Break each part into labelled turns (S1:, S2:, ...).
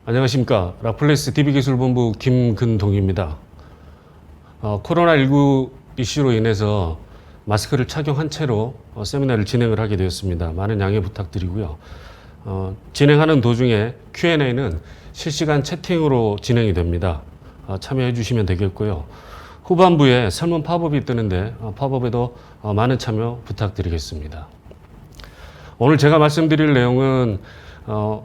S1: 안녕하십니까. 라플레스 DB기술본부 김근동입니다. 코로나19 이슈로 인해서 마스크를 착용한 채로 세미나를 진행을 하게 되었습니다. 많은 양해 부탁드리고요. 진행하는 도중에 Q&A는 실시간 채팅으로 진행이 됩니다. 참여해 주시면 되겠고요. 후반부에 설문 팝업이 뜨는데 팝업에도 많은 참여 부탁드리겠습니다. 오늘 제가 말씀드릴 내용은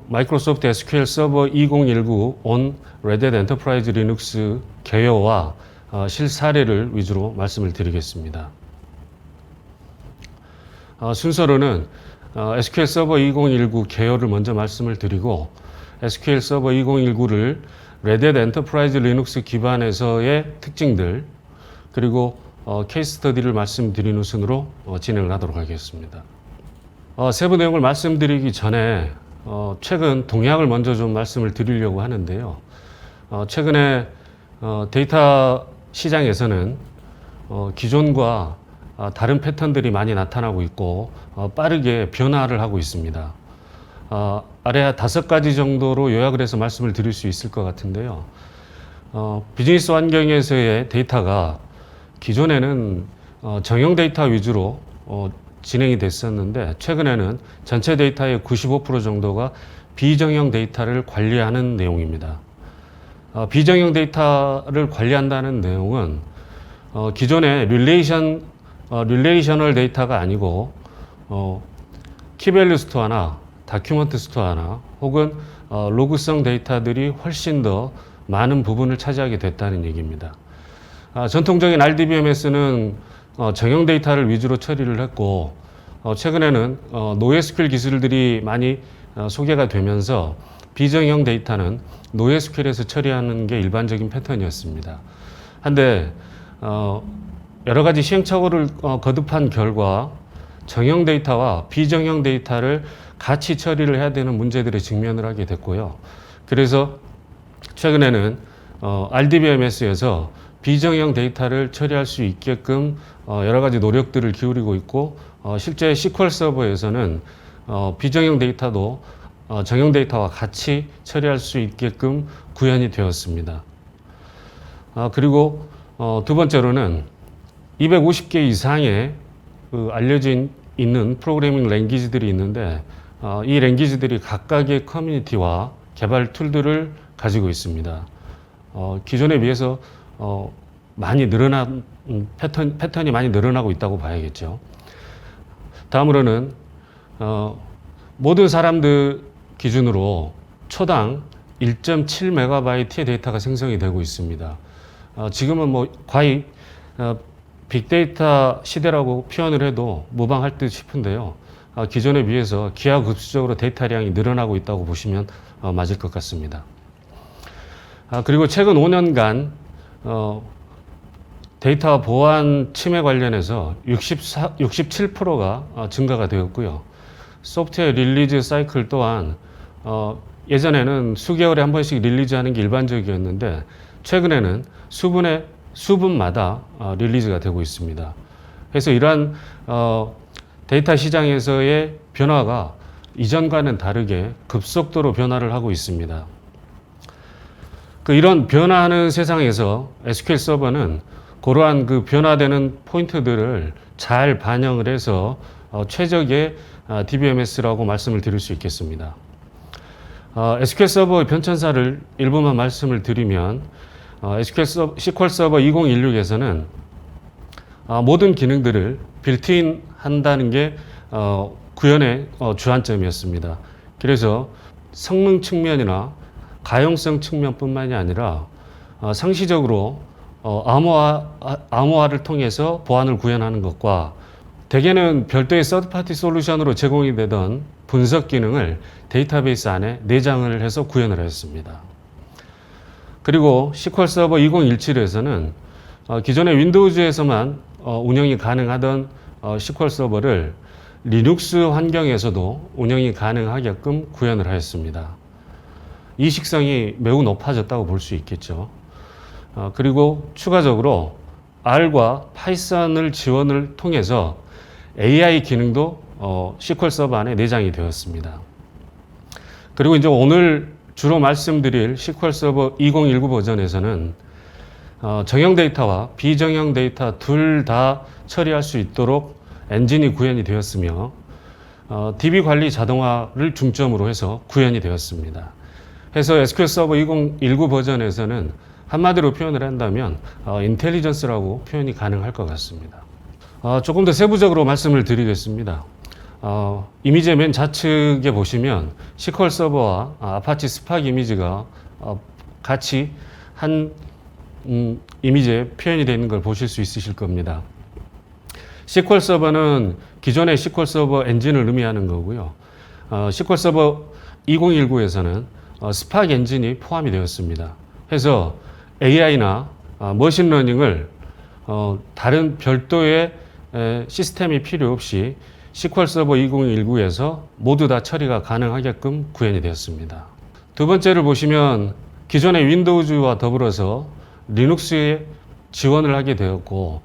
S1: 마이크로소프트 SQL 서버 2019 on Red Hat Enterprise Linux 개요와 실사례를 위주로 말씀을 드리겠습니다. 순서로는 SQL 서버 2019 개요를 먼저 말씀을 드리고 SQL 서버 2019를 Red Hat Enterprise Linux 기반에서의 특징들 그리고 케이스 스터디를 말씀드리는 순으로 진행을 하도록 하겠습니다. 세부 내용을 말씀드리기 전에 최근 동향을 먼저 좀 말씀을 드리려고 하는데요. 최근에 데이터 시장에서는 기존과 다른 패턴들이 많이 나타나고 있고 빠르게 변화를 하고 있습니다. 아래 5가지 정도로 요약을 해서 말씀을 드릴 수 있을 것 같은데요. 비즈니스 환경에서의 데이터가 기존에는 정형 데이터 위주로 진행이 됐었는데 최근에는 전체 데이터의 95% 정도가 비정형 데이터를 관리하는 내용입니다. 비정형 데이터를 관리한다는 내용은 기존의 릴레이셔널 데이터가 아니고 키밸류 스토어나 다큐먼트 스토어나 혹은 로그성 데이터들이 훨씬 더 많은 부분을 차지하게 됐다는 얘기입니다. 전통적인 RDBMS는 정형 데이터를 위주로 처리를 했고 최근에는 NoSQL 기술들이 많이 소개가 되면서 비정형 데이터는 NoSQL에서 처리하는 게 일반적인 패턴이었습니다. 한데 여러 가지 시행착오를 거듭한 결과 정형 데이터와 비정형 데이터를 같이 처리를 해야 되는 문제들에 직면을 하게 됐고요. 그래서 최근에는 RDBMS에서 비정형 데이터를 처리할 수 있게끔 여러 가지 노력들을 기울이고 있고 실제 SQL 서버에서는 비정형 데이터도 정형 데이터와 같이 처리할 수 있게끔 구현이 되었습니다. 그리고 두 번째로는 250개 이상의 알려진 있는 프로그래밍 랭귀지들이 있는데 이 랭귀지들이 각각의 커뮤니티와 개발 툴들을 가지고 있습니다. 기존에 비해서 많이 늘어난 패턴이 많이 늘어나고 있다고 봐야겠죠. 다음으로는 모든 사람들 기준으로 초당 1.7MB의 데이터가 생성이 되고 있습니다. 지금은 뭐 거의 빅데이터 시대라고 표현을 해도 무방할 듯 싶은데요. 기존에 비해서 기하급수적으로 데이터량이 늘어나고 있다고 보시면 맞을 것 같습니다. 그리고 최근 5년간 데이터 보안 침해 관련해서 67%가 증가가 되었고요. 소프트웨어 릴리즈 사이클 또한 예전에는 수개월에 한 번씩 릴리즈하는 게 일반적이었는데 최근에는 수분마다 릴리즈가 되고 있습니다. 그래서 이러한 데이터 시장에서의 변화가 이전과는 다르게 급속도로 변화를 하고 있습니다. 이런 변화하는 세상에서 SQL 서버는 그러한 그 변화되는 포인트들을 잘 반영을 해서 최적의 DBMS라고 말씀을 드릴 수 있겠습니다. SQL 서버의 변천사를 일부만 말씀을 드리면 SQL 서버 2016에서는 모든 기능들을 빌트인 한다는 게 구현의 주안점이었습니다. 그래서 성능 측면이나 가용성 측면뿐만이 아니라 상시적으로 암호화를 통해서 보안을 구현하는 것과 대개는 별도의 서드파티 솔루션으로 제공이 되던 분석 기능을 데이터베이스 안에 내장을 해서 구현을 했습니다. 그리고 SQL 서버 2017에서는 기존의 윈도우즈에서만 운영이 가능하던 SQL 서버를 리눅스 환경에서도 운영이 가능하게끔 구현을 하였습니다. 이식성이 매우 높아졌다고 볼 수 있겠죠. 그리고 추가적으로 R과 파이썬을 지원을 통해서 AI 기능도 SQL 서버 안에 내장이 되었습니다. 그리고 이제 오늘 주로 말씀드릴 SQL 서버 2019 버전에서는 정형 데이터와 비정형 데이터 둘 다 처리할 수 있도록 엔진이 구현이 되었으며 DB 관리 자동화를 중점으로 해서 구현이 되었습니다. 해서 SQL 서버 2019 버전에서는 한마디로 표현을 한다면 인텔리전스라고 표현이 가능할 것 같습니다. 조금 더 세부적으로 말씀을 드리겠습니다. 이미지의 맨 좌측에 보시면 SQL 서버와 아파치 스팍 이미지가 같이 한 이미지에 표현이 되어 있는 걸 보실 수 있으실 겁니다. SQL 서버는 기존의 SQL 서버 엔진을 의미하는 거고요. SQL 서버 2019에서는 스팍 엔진이 포함이 되었습니다. 해서 AI나 머신러닝을 다른 별도의 시스템이 필요 없이 SQL 서버 2019에서 모두 다 처리가 가능하게끔 구현이 되었습니다. 두 번째를 보시면 기존의 윈도우즈와 더불어서 리눅스에 지원을 하게 되었고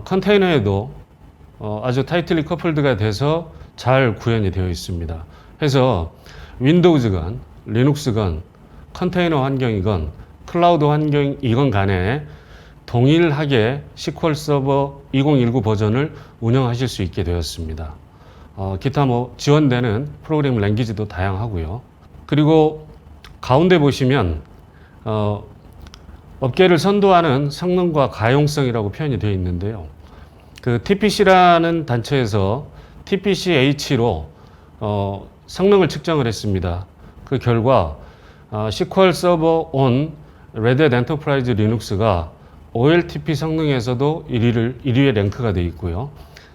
S1: 컨테이너에도 아주 타이틀리 커플드가 돼서 잘 구현이 되어 있습니다. 해서 윈도우즈건 리눅스건 컨테이너 환경이건 클라우드 환경이건 간에 동일하게 SQL 서버 2019 버전을 운영하실 수 있게 되었습니다. 기타 지원되는 프로그래밍 랭귀지도 다양하고요. 그리고 가운데 보시면 업계를 선도하는 성능과 가용성이라고 표현이 되어 있는데요. 그 TPC라는 단체에서 TPC-H로 성능을 측정을 했습니다. 그 결과 SQL 서버 on Red Hat Enterprise Linux가 OLTP 성능에서도 1위에 랭크가 되어 있고요.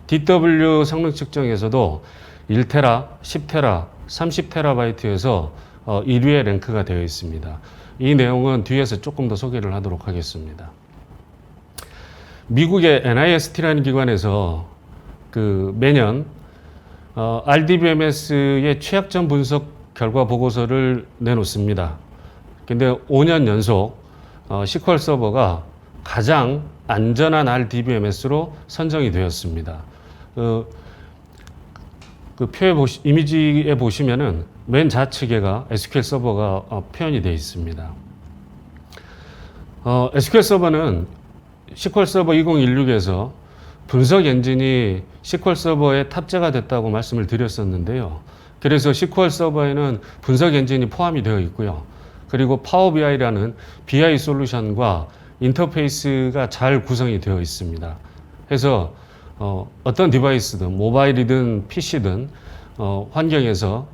S1: DW 성능 측정에서도 1테라, 10테라, 30테라바이트에서 1위에 랭크가 되어 있습니다. 이 내용은 뒤에서 조금 더 소개를 하도록 하겠습니다. 미국의 NIST라는 기관에서 매년 RDBMS의 취약점 분석 결과 보고서를 내놓습니다. 근데 5년 연속 SQL 서버가 가장 안전한 RDBMS로 선정이 되었습니다. 이미지에 보시면은 맨 좌측에가 SQL 서버가 표현이 되어 있습니다. SQL 서버는 SQL 서버 2016에서 분석 엔진이 SQL 서버에 탑재가 됐다고 말씀을 드렸었는데요. 그래서 SQL 서버에는 분석 엔진이 포함이 되어 있고요. 그리고 파워 BI라는 BI 솔루션과 인터페이스가 잘 구성이 되어 있습니다. 해서 어떤 디바이스든 모바일이든 PC든 환경에서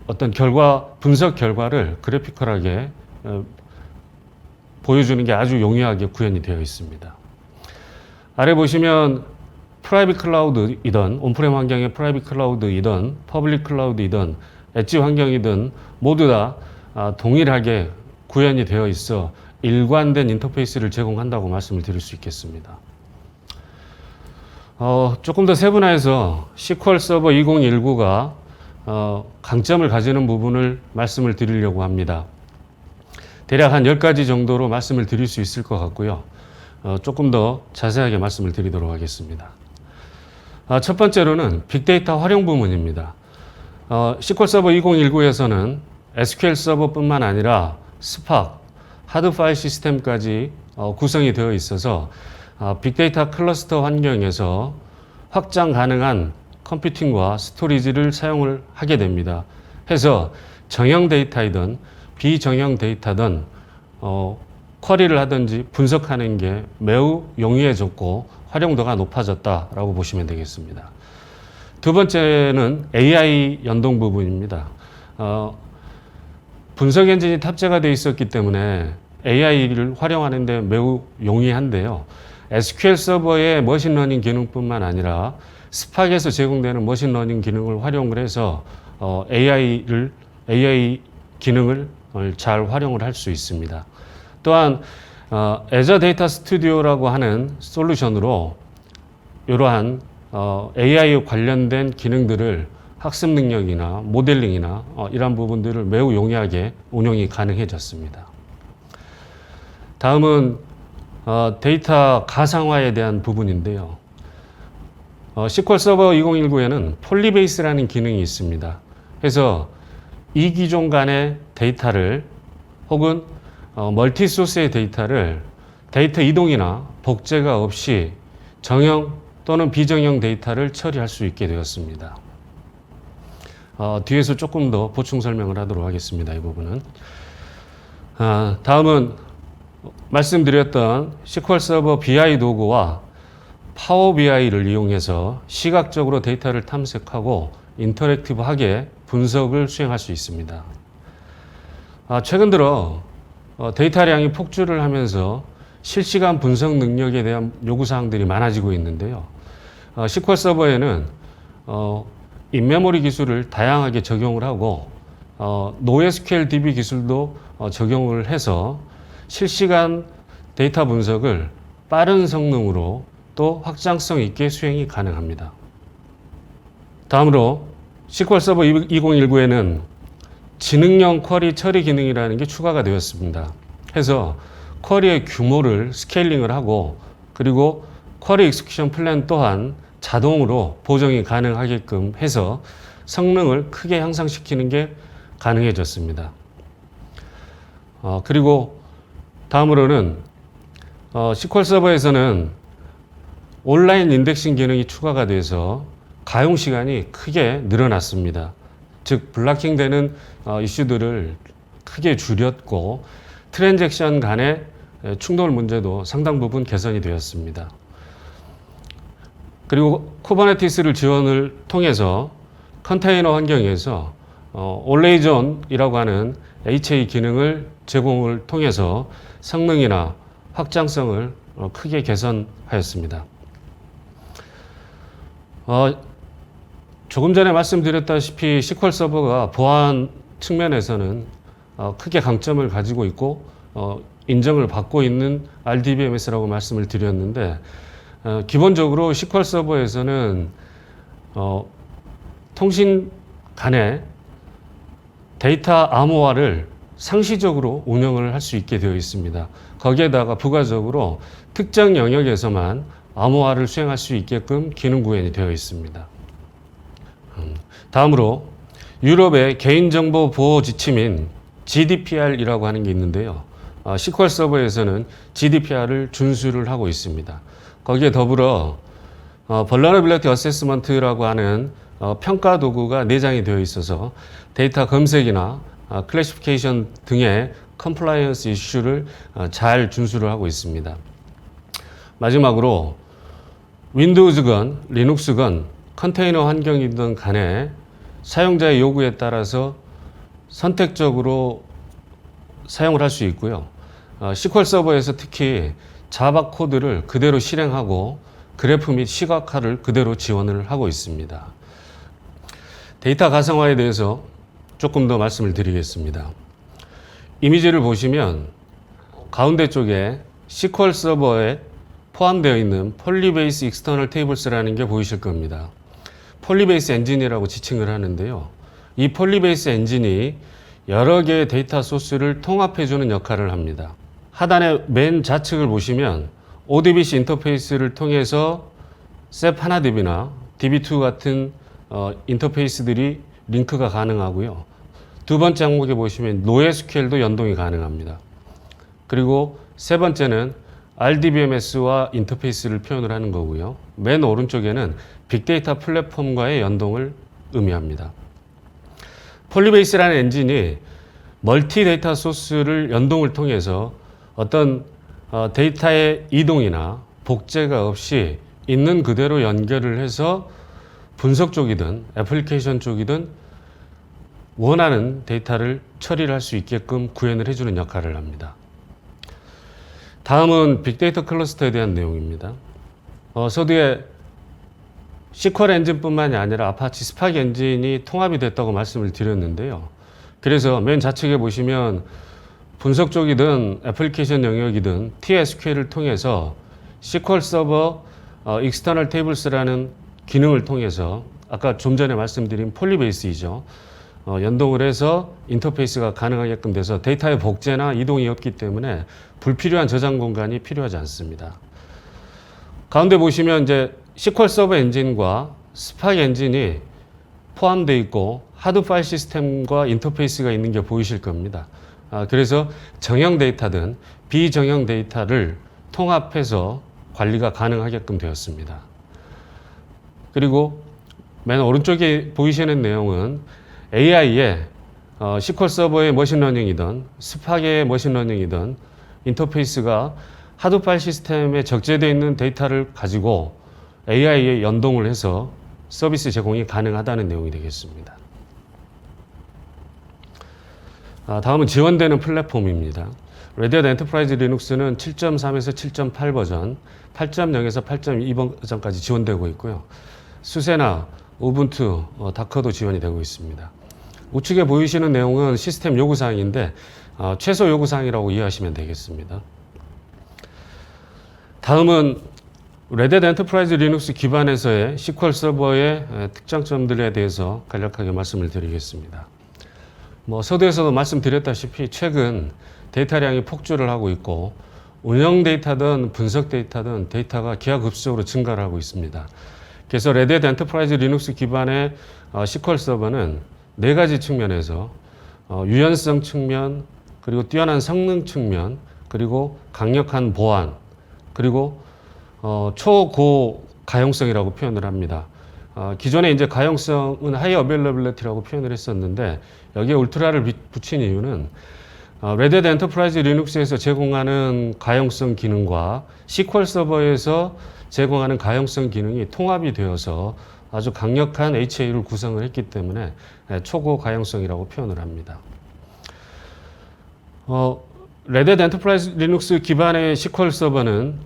S1: 어떤 분석 결과를 그래피컬하게 보여주는 게 아주 용이하게 구현이 되어 있습니다. 아래 보시면 프라이빗 클라우드이든 온프렘 환경의 프라이빗 클라우드이든 퍼블릭 클라우드이든 엣지 환경이든 모두 다 동일하게 구현이 되어 있어 일관된 인터페이스를 제공한다고 말씀을 드릴 수 있겠습니다. 조금 더 세분화해서 SQL 서버 2019가 강점을 가지는 부분을 말씀을 드리려고 합니다. 대략 한 10가지 정도로 말씀을 드릴 수 있을 것 같고요. 조금 더 자세하게 말씀을 드리도록 하겠습니다. 첫 번째로는 빅데이터 활용 부분입니다. SQL 서버 2019에서는 SQL 서버뿐만 아니라 스팍, 하드 파일 시스템까지 구성이 되어 있어서 빅데이터 클러스터 환경에서 확장 가능한 컴퓨팅과 스토리지를 사용을 하게 됩니다. 해서 정형 데이터이든 비정형 데이터든 쿼리를 하든지 분석하는 게 매우 용이해졌고 활용도가 높아졌다라고 보시면 되겠습니다. 두 번째는 AI 연동 부분입니다. 분석 엔진이 탑재가 되어 있었기 때문에 AI를 활용하는 데 매우 용이한데요. SQL 서버의 머신러닝 기능뿐만 아니라 스팍에서 제공되는 머신러닝 기능을 활용을 해서 AI 기능을 잘 활용을 할 수 있습니다. 또한 Azure Data Studio라고 하는 솔루션으로 이러한 AI 관련된 기능들을 학습 능력이나 모델링이나 이런 부분들을 매우 용이하게 운용이 가능해졌습니다. 다음은 데이터 가상화에 대한 부분인데요. SQL 서버 2019에는 폴리베이스라는 기능이 있습니다. 그래서 이 기종 간의 데이터를 혹은 멀티 소스의 데이터를 데이터 이동이나 복제가 없이 정형 또는 비정형 데이터를 처리할 수 있게 되었습니다. 뒤에서 조금 더 보충 설명을 하도록 하겠습니다. 이 부분은. 다음은 말씀드렸던 SQL 서버 BI 도구와 파워 BI를 이용해서 시각적으로 데이터를 탐색하고 인터랙티브하게 분석을 수행할 수 있습니다. 최근 들어 데이터량이 폭주를 하면서 실시간 분석 능력에 대한 요구사항들이 많아지고 있는데요. SQL 서버에는 인메모리 기술을 다양하게 적용을 하고 NoSQL DB 기술도 적용을 해서 실시간 데이터 분석을 빠른 성능으로 또 확장성 있게 수행이 가능합니다. 다음으로 SQL 서버 2019에는 지능형 쿼리 처리 기능이라는 게 추가가 되었습니다. 해서 쿼리의 규모를 스케일링을 하고 그리고 쿼리 익스큐션 플랜 또한 자동으로 보정이 가능하게끔 해서 성능을 크게 향상시키는 게 가능해졌습니다. 그리고 다음으로는 SQL 서버에서는 온라인 인덱싱 기능이 추가가 돼서 가용 시간이 크게 늘어났습니다. 즉 블락킹 되는 이슈들을 크게 줄였고 트랜잭션 간의 충돌 문제도 상당 부분 개선이 되었습니다. 그리고 쿠버네티스를 지원을 통해서 컨테이너 환경에서 Always On이라고 하는 HA 기능을 제공을 통해서 성능이나 확장성을 크게 개선하였습니다. 조금 전에 말씀드렸다시피 SQL 서버가 보안 측면에서는 크게 강점을 가지고 있고 인정을 받고 있는 RDBMS라고 말씀을 드렸는데 기본적으로 SQL 서버에서는 통신 간의 데이터 암호화를 상시적으로 운영을 할 수 있게 되어 있습니다. 거기에다가 부가적으로 특정 영역에서만 암호화를 수행할 수 있게끔 기능 구현이 되어 있습니다. 다음으로 유럽의 개인정보 보호 지침인 GDPR이라고 하는 게 있는데요. SQL 서버에서는 GDPR을 준수를 하고 있습니다. 거기에 더불어 Vulnerability Assessment라고 하는 평가 도구가 내장이 되어 있어서 데이터 검색이나 클래시피케이션 등의 컴플라이언스 이슈를 잘 준수를 하고 있습니다. 마지막으로 윈도우즈건 리눅스건 컨테이너 환경이든 간에 사용자의 요구에 따라서 선택적으로 사용을 할 수 있고요. SQL 서버에서 특히 자바 코드를 그대로 실행하고 그래프 및 시각화를 그대로 지원을 하고 있습니다. 데이터 가상화에 대해서 조금 더 말씀을 드리겠습니다. 이미지를 보시면 가운데 쪽에 SQL 서버에 포함되어 있는 폴리베이스 익스터널 테이블스라는 게 보이실 겁니다. 폴리베이스 엔진이라고 지칭을 하는데요. 이 폴리베이스 엔진이 여러 개의 데이터 소스를 통합해주는 역할을 합니다. 하단의 맨 좌측을 보시면 ODBC 인터페이스를 통해서 SAP 하나DB나 DB2 같은 인터페이스들이 링크가 가능하고요. 두 번째 항목에 보시면 NoSQL도 연동이 가능합니다. 그리고 세 번째는 RDBMS와 인터페이스를 표현을 하는 거고요. 맨 오른쪽에는 빅데이터 플랫폼과의 연동을 의미합니다. 폴리베이스라는 엔진이 멀티 데이터 소스를 연동을 통해서 어떤 데이터의 이동이나 복제가 없이 있는 그대로 연결을 해서 분석 쪽이든 애플리케이션 쪽이든 원하는 데이터를 처리를 할 수 있게끔 구현을 해주는 역할을 합니다. 다음은 빅데이터 클러스터에 대한 내용입니다. 서두에 SQL 엔진뿐만이 아니라 아파치 스파크 엔진이 통합이 됐다고 말씀을 드렸는데요. 그래서 맨 좌측에 보시면 분석 쪽이든 애플리케이션 영역이든 TSQL을 통해서 SQL 서버 External Tables라는 기능을 통해서 아까 좀 전에 말씀드린 폴리베이스이죠. 연동을 해서 인터페이스가 가능하게끔 돼서 데이터의 복제나 이동이 없기 때문에 불필요한 저장 공간이 필요하지 않습니다. 가운데 보시면 이제 SQL 서버 엔진과 스파크 엔진이 포함되어 있고 하드 파일 시스템과 인터페이스가 있는 게 보이실 겁니다. 그래서 정형 데이터든 비정형 데이터를 통합해서 관리가 가능하게끔 되었습니다. 그리고 맨 오른쪽에 보이시는 내용은 AI의 SQL 서버의 머신러닝이든 스파게의 머신러닝이든 인터페이스가 하드 파일 시스템에 적재되어 있는 데이터를 가지고 AI에 연동을 해서 서비스 제공이 가능하다는 내용이 되겠습니다. 다음은 지원되는 플랫폼입니다. 레드햇 엔터프라이즈 리눅스는 7.3에서 7.8 버전, 8.0에서 8.2 버전까지 지원되고 있고요. 수세나 우분투, 다커도 지원이 되고 있습니다. 우측에 보이시는 내용은 시스템 요구사항인데 최소 요구사항이라고 이해하시면 되겠습니다. 다음은 레드햇 엔터프라이즈 리눅스 기반에서의 SQL 서버의 특장점들에 대해서 간략하게 말씀을 드리겠습니다. 서두에서도 말씀드렸다시피 최근 데이터량이 폭주를 하고 있고 운영 데이터든 분석 데이터든 데이터가 기하급수적으로 증가를 하고 있습니다. 그래서 레드햇 엔터프라이즈 리눅스 기반의 SQL 서버는 네 가지 측면에서 유연성 측면, 그리고 뛰어난 성능 측면, 그리고 강력한 보안, 그리고 초고 가용성이라고 표현을 합니다. 기존에 이제 가용성은 하이 어베일러빌리티라고 표현을 했었는데 여기에 울트라를 붙인 이유는 레드햇 엔터프라이즈 리눅스에서 제공하는 가용성 기능과 SQL 서버에서 제공하는 가용성 기능이 통합이 되어서 아주 강력한 HA를 구성을 했기 때문에 초고 가용성이라고 표현을 합니다. 레드햇 엔터프라이즈 리눅스 기반의 SQL 서버는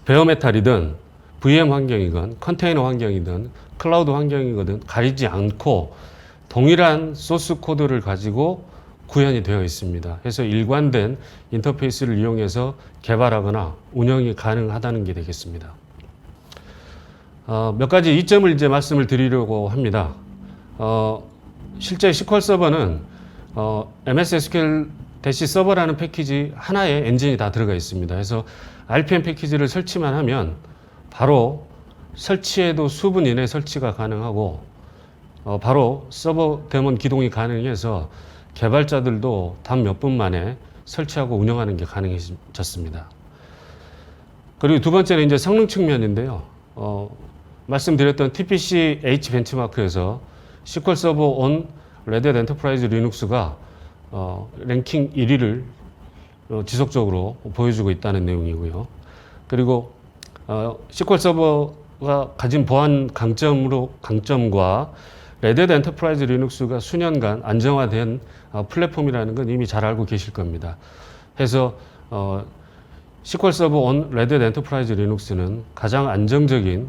S1: 베어메탈이든 VM 환경이건 컨테이너 환경이든 클라우드 환경이거든 가리지 않고 동일한 소스 코드를 가지고 구현이 되어 있습니다. 그래서 일관된 인터페이스를 이용해서 개발하거나 운영이 가능하다는 게 되겠습니다. 몇 가지 이점을 이제 말씀을 드리려고 합니다. 실제 SQL 서버는 MS SQL 대시 서버라는 패키지 하나의 엔진이 다 들어가 있습니다. 그래서 RPM 패키지를 설치만 하면 바로 설치에도 수분 이내 설치가 가능하고 바로 서버 데몬 기동이 가능해서 개발자들도 단 몇 분 만에 설치하고 운영하는 게 가능해졌습니다. 그리고 두 번째는 이제 성능 측면인데요. 말씀드렸던 TPC H 벤치마크에서 SQL 서버 온 레드햇 엔터프라이즈 리눅스가 랭킹 1위를 지속적으로 보여주고 있다는 내용이고요. 그리고 SQL 서버가 가진 보안 강점과 레드햇 엔터프라이즈 리눅스가 수년간 안정화된 플랫폼이라는 건 이미 잘 알고 계실 겁니다. 그래서 SQL 서버 온 레드햇 엔터프라이즈 리눅스는 가장 안정적인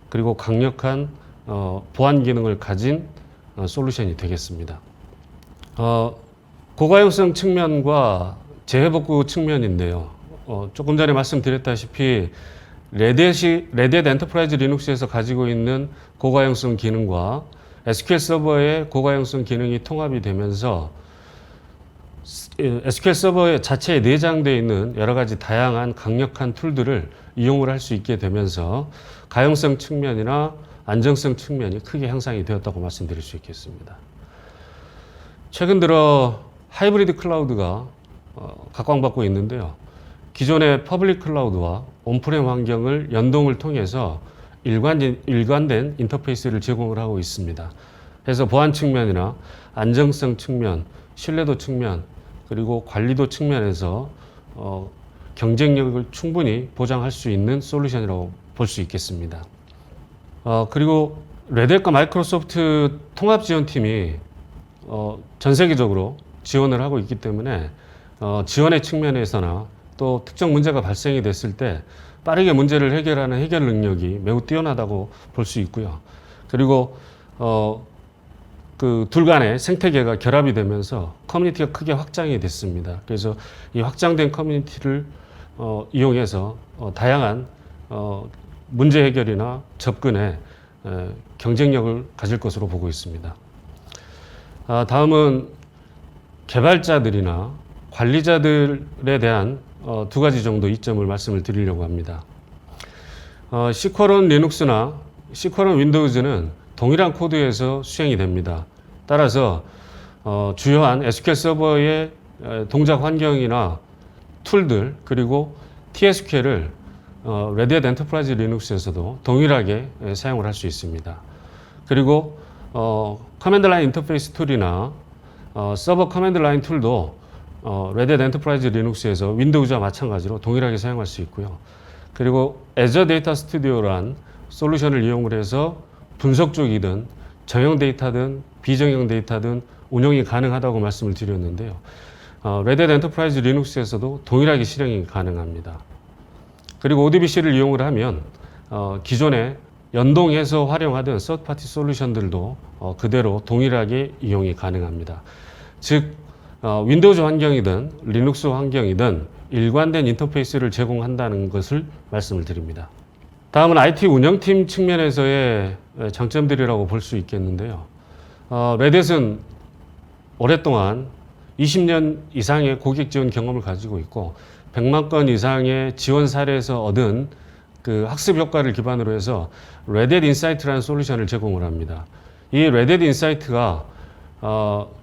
S1: 그리고 강력한 보안 기능을 가진 솔루션이 되겠습니다. 고가용성 측면과 재해복구 측면인데요. 조금 전에 말씀드렸다시피 레드햇 엔터프라이즈 리눅스에서 가지고 있는 고가용성 기능과 SQL 서버의 고가용성 기능이 통합이 되면서 SQL 서버 자체에 내장되어 있는 여러 가지 다양한 강력한 툴들을 이용을 할 수 있게 되면서 가용성 측면이나 안정성 측면이 크게 향상이 되었다고 말씀드릴 수 있겠습니다. 최근 들어 하이브리드 클라우드가 각광받고 있는데요. 기존의 퍼블릭 클라우드와 온프렘 환경을 연동을 통해서 일관된 인터페이스를 제공을 하고 있습니다. 그래서 보안 측면이나 안정성 측면, 신뢰도 측면, 그리고 관리도 측면에서 경쟁력을 충분히 보장할 수 있는 솔루션이라고 볼 수 있겠습니다. 그리고 레드햇과 마이크로소프트 통합 지원팀이 전 세계적으로 지원을 하고 있기 때문에 지원의 측면에서나 또 특정 문제가 발생이 됐을 때 빠르게 문제를 해결하는 해결 능력이 매우 뛰어나다고 볼 수 있고요. 그리고 그 둘 간의 생태계가 결합이 되면서 커뮤니티가 크게 확장이 됐습니다. 그래서 이 확장된 커뮤니티를 이용해서 다양한 문제 해결이나 접근에 경쟁력을 가질 것으로 보고 있습니다. 다음은 개발자들이나 관리자들에 대한 두 가지 정도 이점을 말씀을 드리려고 합니다. SQL on 리눅스나 SQL on 윈도우즈는 동일한 코드에서 수행이 됩니다. 따라서 주요한 SQL 서버의 동작 환경이나 툴들 그리고 TSQL을 Red Hat Enterprise Linux에서도 동일하게 사용을 할 수 있습니다. 그리고 커맨드 라인 인터페이스 툴이나 서버 커맨드 라인 툴도 Red Hat Enterprise Linux에서 윈도우즈와 마찬가지로 동일하게 사용할 수 있고요. 그리고 Azure Data Studio란 솔루션을 이용을 해서 분석 쪽이든 정형 데이터든 비정형 데이터든 운영이 가능하다고 말씀을 드렸는데요. Red Hat Enterprise Linux에서도 동일하게 실행이 가능합니다. 그리고 ODBC를 이용을 하면 기존에 연동해서 활용하던 서드파티 솔루션들도 그대로 동일하게 이용이 가능합니다. 즉 윈도우즈 환경이든 리눅스 환경이든 일관된 인터페이스를 제공한다는 것을 말씀을 드립니다. 다음은 IT 운영팀 측면에서의 장점들이라고 볼 수 있겠는데요. 레댓은 오랫동안 20년 이상의 고객 지원 경험을 가지고 있고 100만 건 이상의 지원 사례에서 얻은 그 학습 효과를 기반으로 해서 Red Hat Insight라는 솔루션을 제공을 합니다. 이 Red Hat Insight가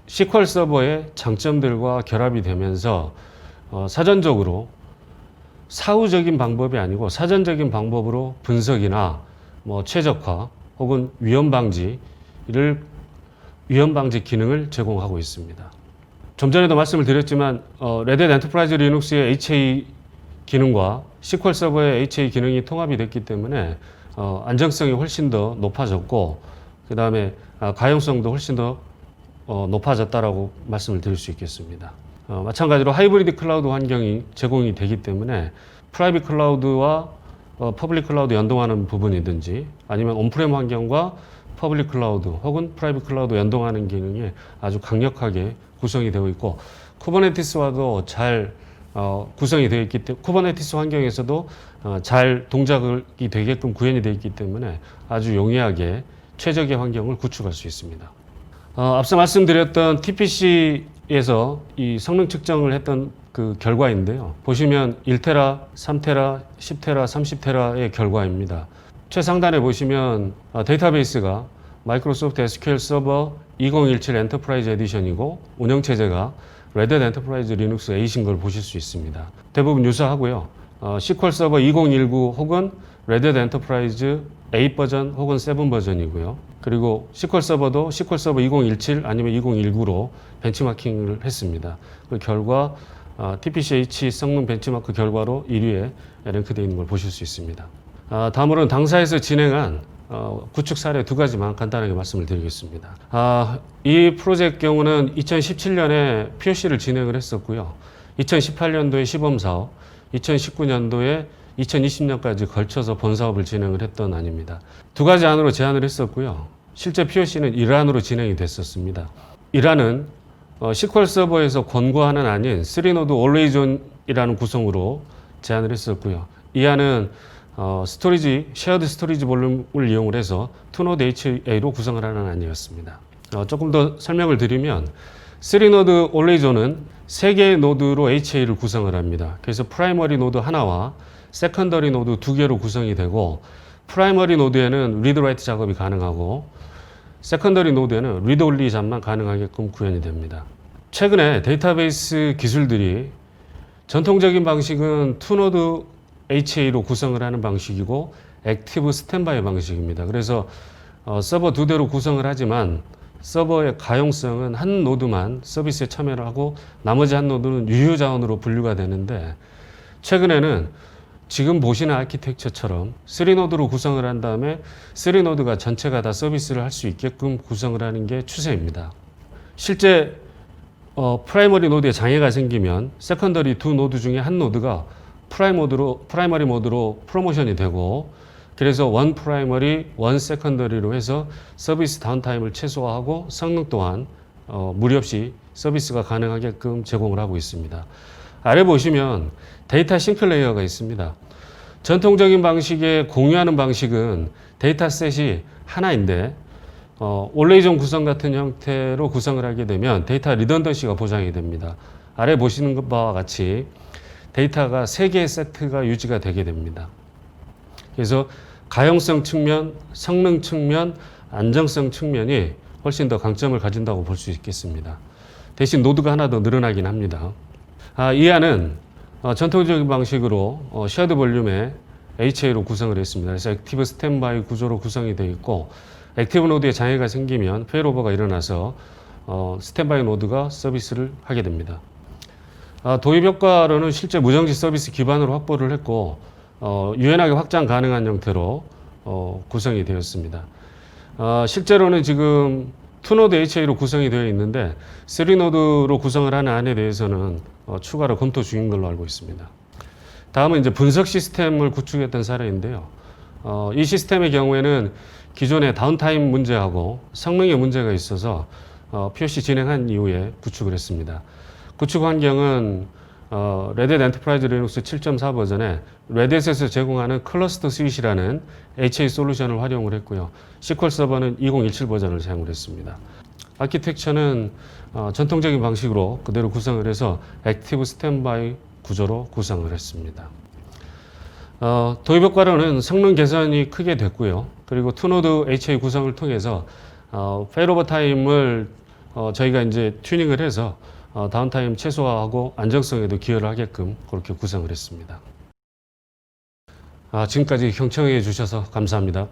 S1: SQL 서버의 장점들과 결합이 되면서 사전적으로 사후적인 방법이 아니고 사전적인 방법으로 분석이나 최적화 혹은 위험 방지 기능을 제공하고 있습니다. 좀 전에도 말씀을 드렸지만 Red Hat Enterprise Linux의 HA 기능과 SQL 서버의 HA 기능이 통합이 됐기 때문에 안정성이 훨씬 더 높아졌고 그 다음에 가용성도 훨씬 더 높아졌다라고 말씀을 드릴 수 있겠습니다. 마찬가지로 하이브리드 클라우드 환경이 제공이 되기 때문에 프라이빗 클라우드와 퍼블릭 클라우드 연동하는 부분이든지 아니면 온프레임 환경과 퍼블릭 클라우드 혹은 프라이빗 클라우드 연동하는 기능이 아주 강력하게 구성이 되어 있고 쿠버네티스와도 잘 구성이 되어 있기 때문에 쿠버네티스 환경에서도 잘 동작이 되게끔 구현이 되어 있기 때문에 아주 용이하게 최적의 환경을 구축할 수 있습니다. 앞서 말씀드렸던 TPC에서 이 성능 측정을 했던 그 결과인데요. 보시면 1테라, 3테라, 10테라, 30테라의 결과입니다. 최상단에 보시면 데이터베이스가 마이크로소프트 SQL 서버 2017 엔터프라이즈 에디션이고 운영체제가 Red Hat Enterprise Linux 8인 걸 보실 수 있습니다. 대부분 유사하고요. SQL 서버 2019 혹은 Red Hat Enterprise 8 버전 혹은 7 버전이고요. 그리고 SQL 서버도 SQL 서버 2017 아니면 2019로 벤치마킹을 했습니다. 그 결과 TPC-H 성능 벤치마크 결과로 1위에 랭크되어 있는 걸 보실 수 있습니다. 다음으로는 당사에서 진행한 구축 사례 2가지만 간단하게 말씀을 드리겠습니다. 이 프로젝트 경우는 2017년에 POC를 진행을 했었고요. 2018년도에 시범사업, 2019년도에 2020년까지 걸쳐서 본사업을 진행을 했던 안입니다. 2가지 안으로 제안을 했었고요. 실제 POC는 1안으로 진행이 됐었습니다. 1안은 SQL 서버에서 권고하는 안인 3노드 Always On이라는 구성으로 제안을 했었고요. 이 안은 쉐어드 스토리지 볼륨을 이용을 해서 2노드 HA로 구성을 하는 안이었습니다. 조금 더 설명을 드리면 3노드 Always On은 3개의 노드로 HA를 구성을 합니다. 그래서 프라이머리 노드 하나와 세컨더리 노드 2개로 구성이 되고 프라이머리 노드에는 리드 라이트 작업이 가능하고 세컨더리 노드에는 리드 올리 잡만 가능하게끔 구현이 됩니다. 최근에 데이터베이스 기술들이 전통적인 방식은 2노드 HA로 구성을 하는 방식이고 액티브 스탠바이 방식입니다. 그래서 서버 2대로 구성을 하지만 서버의 가용성은 한 노드만 서비스에 참여를 하고 나머지 한 노드는 유효 자원으로 분류가 되는데 최근에는 지금 보시는 아키텍처처럼 3노드로 구성을 한 다음에 3노드가 전체가 다 서비스를 할 수 있게끔 구성을 하는 게 추세입니다. 실제 프라이머리 노드에 장애가 생기면 세컨더리 2노드 중에 한 노드가 프라이머리 모드로 프로모션이 되고 그래서 원 프라이머리, 원 세컨더리로 해서 서비스 다운타임을 최소화하고 성능 또한 무리 없이 서비스가 가능하게끔 제공을 하고 있습니다. 아래 보시면 데이터 싱크 레이어가 있습니다. 전통적인 방식의 공유하는 방식은 데이터셋이 하나인데 올레이존 구성 같은 형태로 구성을 하게 되면 데이터 리던던시가 보장이 됩니다. 아래 보시는 바와 같이 데이터가 3개의 세트가 유지가 되게 됩니다. 그래서 가용성 측면, 성능 측면, 안정성 측면이 훨씬 더 강점을 가진다고 볼 수 있겠습니다. 대신 노드가 하나 더 늘어나긴 합니다. 이 안은 전통적인 방식으로 쉐어드 볼륨의 HA로 구성을 했습니다. 그래서 액티브 스탠바이 구조로 구성이 되어 있고, 액티브 노드에 장애가 생기면 페일오버가 일어나서 스탠바이 노드가 서비스를 하게 됩니다. 도입 효과로는 실제 무정지 서비스 기반으로 확보를 했고, 유연하게 확장 가능한 형태로 구성이 되었습니다. 실제로는 지금 2노드 HA로 구성이 되어 있는데 3노드로 구성을 하는 안에 대해서는 추가로 검토 중인 걸로 알고 있습니다. 다음은 이제 분석 시스템을 구축했던 사례인데요. 이 시스템의 경우에는 기존의 다운타임 문제하고 성능의 문제가 있어서 POC 진행한 이후에 구축을 했습니다. 구축 환경은 레드햇 엔터프라이즈 리눅스 7.4 버전에 레드햇에서 제공하는 클러스터 스윗이라는 HA 솔루션을 활용을 했고요. SQL 서버는 2017 버전을 사용을 했습니다. 아키텍처는 전통적인 방식으로 그대로 구성을 해서 액티브 스탠바이 구조로 구성을 했습니다. 도입 효과로는 성능 개선이 크게 됐고요. 그리고 2노드 HA 구성을 통해서 페일오버 타임을 저희가 이제 튜닝을 해서 다운타임 최소화하고 안정성에도 기여를 하게끔 그렇게 구성을 했습니다. 지금까지 경청해 주셔서 감사합니다.